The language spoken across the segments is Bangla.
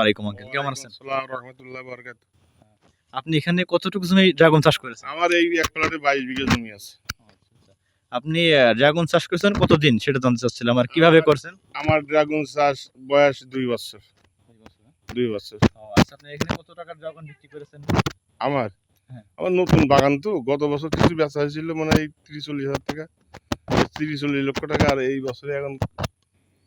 আলাইকুম আঙ্কেল, কেমন ওয়ালাইকুম আছেন? আসসালাম রহমতুল্লাহ বারাকাতুহু। আপনি এখানে কতটুকু জমি ড্রাগন চাষ করেছেন? আমার এই এক প্লটে 22 বিঘা জমি আছে। আপনি ড্রাগন চাষ করেছেন কতদিন সেটা জানতে চাচ্ছিলাম, আর কিভাবে আমার করছেন? আমার ড্রাগন চাষ বয়স 2 বছর। 2 বছর। ও আচ্ছা, আপনি এখানে কত টাকার ড্রাগন বিক্রি করেছেন? আমার হ্যাঁ। আমার নতুন বাগান তো, গত বছর কিছু বেচা হয়েছিল মানে এই 30-40 হাজার টাকা, 30-40 লক্ষ টাকা, আর এই বছরে এখন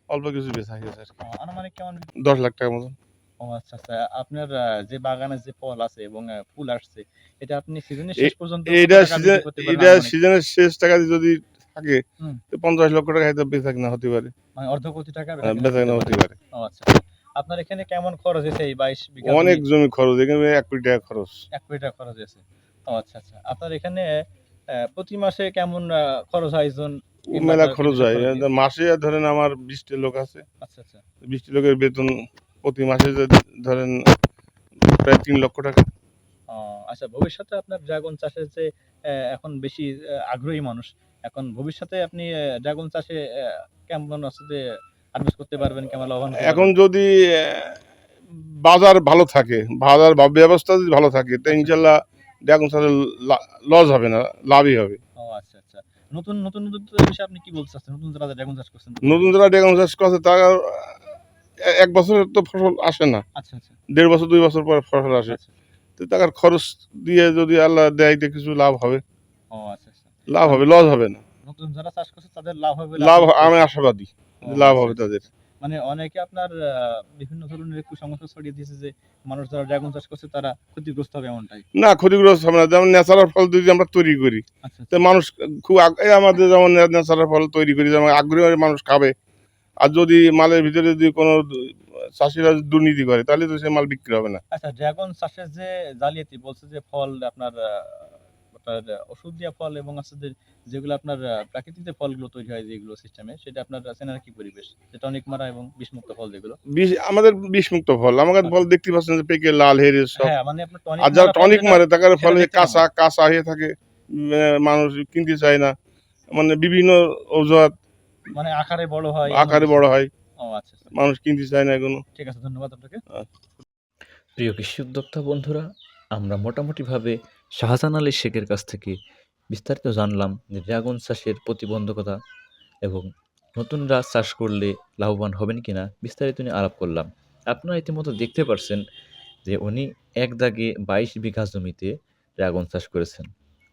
অল্প কিছু বেচা হয়েছে আর কি। আনুমানিক কেমন? 10 লাখ টাকার মতন। ও আচ্ছা আচ্ছা, আপনার যে বাগানে যে ফল আছে এবং ফুল আসছে, এটা আপনি সিজনের শেষ পর্যন্ত কত এইটা টাকা বিক্রি করতে পারবেন এইটা আনুমানিক? সিজনের শেষ টাকা যদি থাকে হুম, তো 50 লক্ষ টাকা হয়তো বেচা কিনা হতে পারে। মানে অর্ধ কোটি টাকা বেচা কিনা হতে পারে। ও আচ্ছা, আপনার এখানে কেমন খরচ হয়েছে এই 22 বিঘা অনেক জমি? জমি খরচ, এখানে 1 কোটি টাকা খরচ। 1 কোটি টাকা খরচ হয়েছে। ও আচ্ছা আচ্ছা, আপনার এখানে প্রতি মাসে কেমন খরচ আয়োজন কিংবা মেলা খরচ কীটনাশক হয়। খরচ দিয়ে? মাসে ধরেন আমার 20টা লোক আছে। আচ্ছা আচ্ছা। 20টি লোকের বেতন প্রতি মাসে ধরেন প্রায় 3 লক্ষ টাকা। ও আচ্ছা, ভবিষ্যতে আপনার ড্রাগন চাষের যে এখন বেশি আগ্রহী মানুষ, এখন ভবিষ্যতে আপনি ড্রাগন চাষে কেমন আছে যে হারভেস্ট করতে পারবেন, কেমন লাভবান হতে এখন পারবেন? যদি বাজার ভালো থাকে, বাজার ব্যবস্থা যদি ভালো থাকে তো আচ্ছা। ইনশাল্লাহ ড্রাগন চাষে লস হবে না, লাভই হবে। ও আচ্ছা আচ্ছা। নতুন নতুন উদ্যোক্তা বিষয়ে আপনি কি বলতে চাচ্ছেন? নতুন যারা ড্রাগন চাষ করছেন? নতুন যারা ড্রাগন চাষ করছে তারা 1 বছরের তো ফসল আসে না, আচ্ছা আচ্ছা 1.5 বছর 2 বছর পর ফসল আসে। আচ্ছা। তো টাকার খরচ দিয়ে যদি আল্লাহ দেয় তো কিছু লাভ হবে, ও আচ্ছা আচ্ছা। লাভ হবে, লস হবে না। নতুন যারা চাষ করছে তাদের লাভ হবে বলে লাভ আশাবাদী? আমি আশাবাদী ও লাভ আচ্ছা হবে আচ্ছা। তাদের। মানে অনেকে আপনার বিভিন্ন ধরনের কুসংস্কার ছড়িয়ে দিয়েছে যে মানুষ যারা ড্রাগন চাষ করছে তারা ক্ষতিগ্রস্ত হবে, এমনটাই। না, ক্ষতিগ্রস্ত হবে না। যেমন ন্যাচারাল ফল যদি আমরা তৈরি করি আচ্ছা তো আচ্ছা। মানুষ খুব এই আমাদের যেমন ন্যাচারাল ফল তৈরি করি, যেমন আগ্রহী হয়ে মানুষ খাবে। আর যদি মালের ভিতরে যদি কোনো চাষিরা যদি দুর্নীতি করে তাহলে তো সে মাল বিক্রি হবে না। আচ্ছা, ড্রাগন চাষের যে জালিয়াতি বলছে যে ফল আপনার আপনার ওষুধ দিয়া ফল এবং আছে যে যেগুলো আপনার প্রাকৃতিক যে ফলগুলো তৈরি হয় যেগুলো সিস্টেমে, সেটা আপনার চেনার কি পরিবেশ? যে টনিক মারা এবং বিষমুক্ত ফল যেগুলো? আমাদের বিষমুক্ত ফল, আমাদের ফল আচ্ছা। দেখতে পাচ্ছেন যে পেকে লাল হেরে সব। হ্যাঁ, মানে আপনার টনিক আর যারা মারা ফল টনিক যেটা মারে তাদের সেটা ফলে দেখতে কেমন? কাঁচা কাঁচা হয়ে থাকে, মানুষ কিনতে চায় না, মানে বিভিন্ন অজুহাত, মানে আকারে বড় হয় এমন আকারে কিছু? বড় হয়, ও আচ্ছা আচ্ছা। মানুষ কিনতে চায় না এগুলো। ঠিক আছে, ধন্যবাদ আপনাকে। আহ, প্রিয় কৃষি উদ্যোক্তা বন্ধুরা, আমরা মোটামুটিভাবে শাহজাহান আলী শেখের কাছ থেকে বিস্তারিত জানলাম যে ড্রাগন চাষের প্রতিবন্ধকতা এবং নতুনরা চাষ করলে লাভবান হবেন কিনা বিস্তারিত নিয়ে আলাপ করলাম। আপনারা ইতিমধ্যে দেখতে পারছেন যে উনি এক দাগে 22 বিঘা জমিতে ড্রাগন চাষ করেছেন।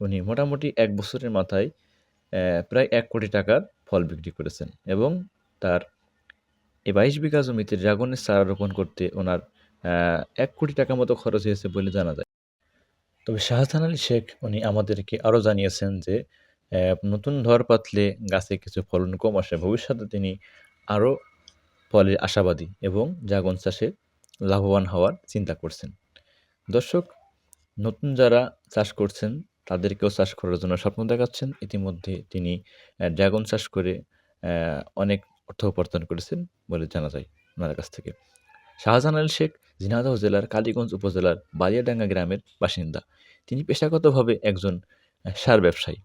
উনি মোটামুটি 1 বছরের মাথায় প্রায় 1 কোটি টাকার ফল বিক্রি করেছেন এবং তার এই 22 বিঘা জমিতে ড্রাগনের চারা রোপণ করতে ওনার 1 কোটি টাকা মতো খরচ হয়েছে বলে জানা যায়। তবে শাহজাহান আলী শেখ উনি আমাদেরকে আরও জানিয়েছেন যে নতুন ধর পাতলে গাছে কিছু ফলন কম আসে। ভবিষ্যতে তিনি আরও ফলের আশাবাদী এবং ড্রাগন চাষে লাভবান হওয়ার চিন্তা করছেন। দর্শক, নতুন যারা চাষ করছেন তাদেরকেও চাষ করার জন্য স্বপ্ন দেখাচ্ছেন। ইতিমধ্যে তিনি ড্রাগন চাষ করে অনেক অর্থ উপার্জন করেছেন বলে জানা যায় ওনার কাছ থেকে। শাহজাহান আলী শেখ ঝিনাইদহ জেলার কালীগঞ্জ উপজেলার বালিয়াডাঙ্গা গ্রামের বাসিন্দা। তিনি পেশাগতভাবে একজন সার ব্যবসায়ী।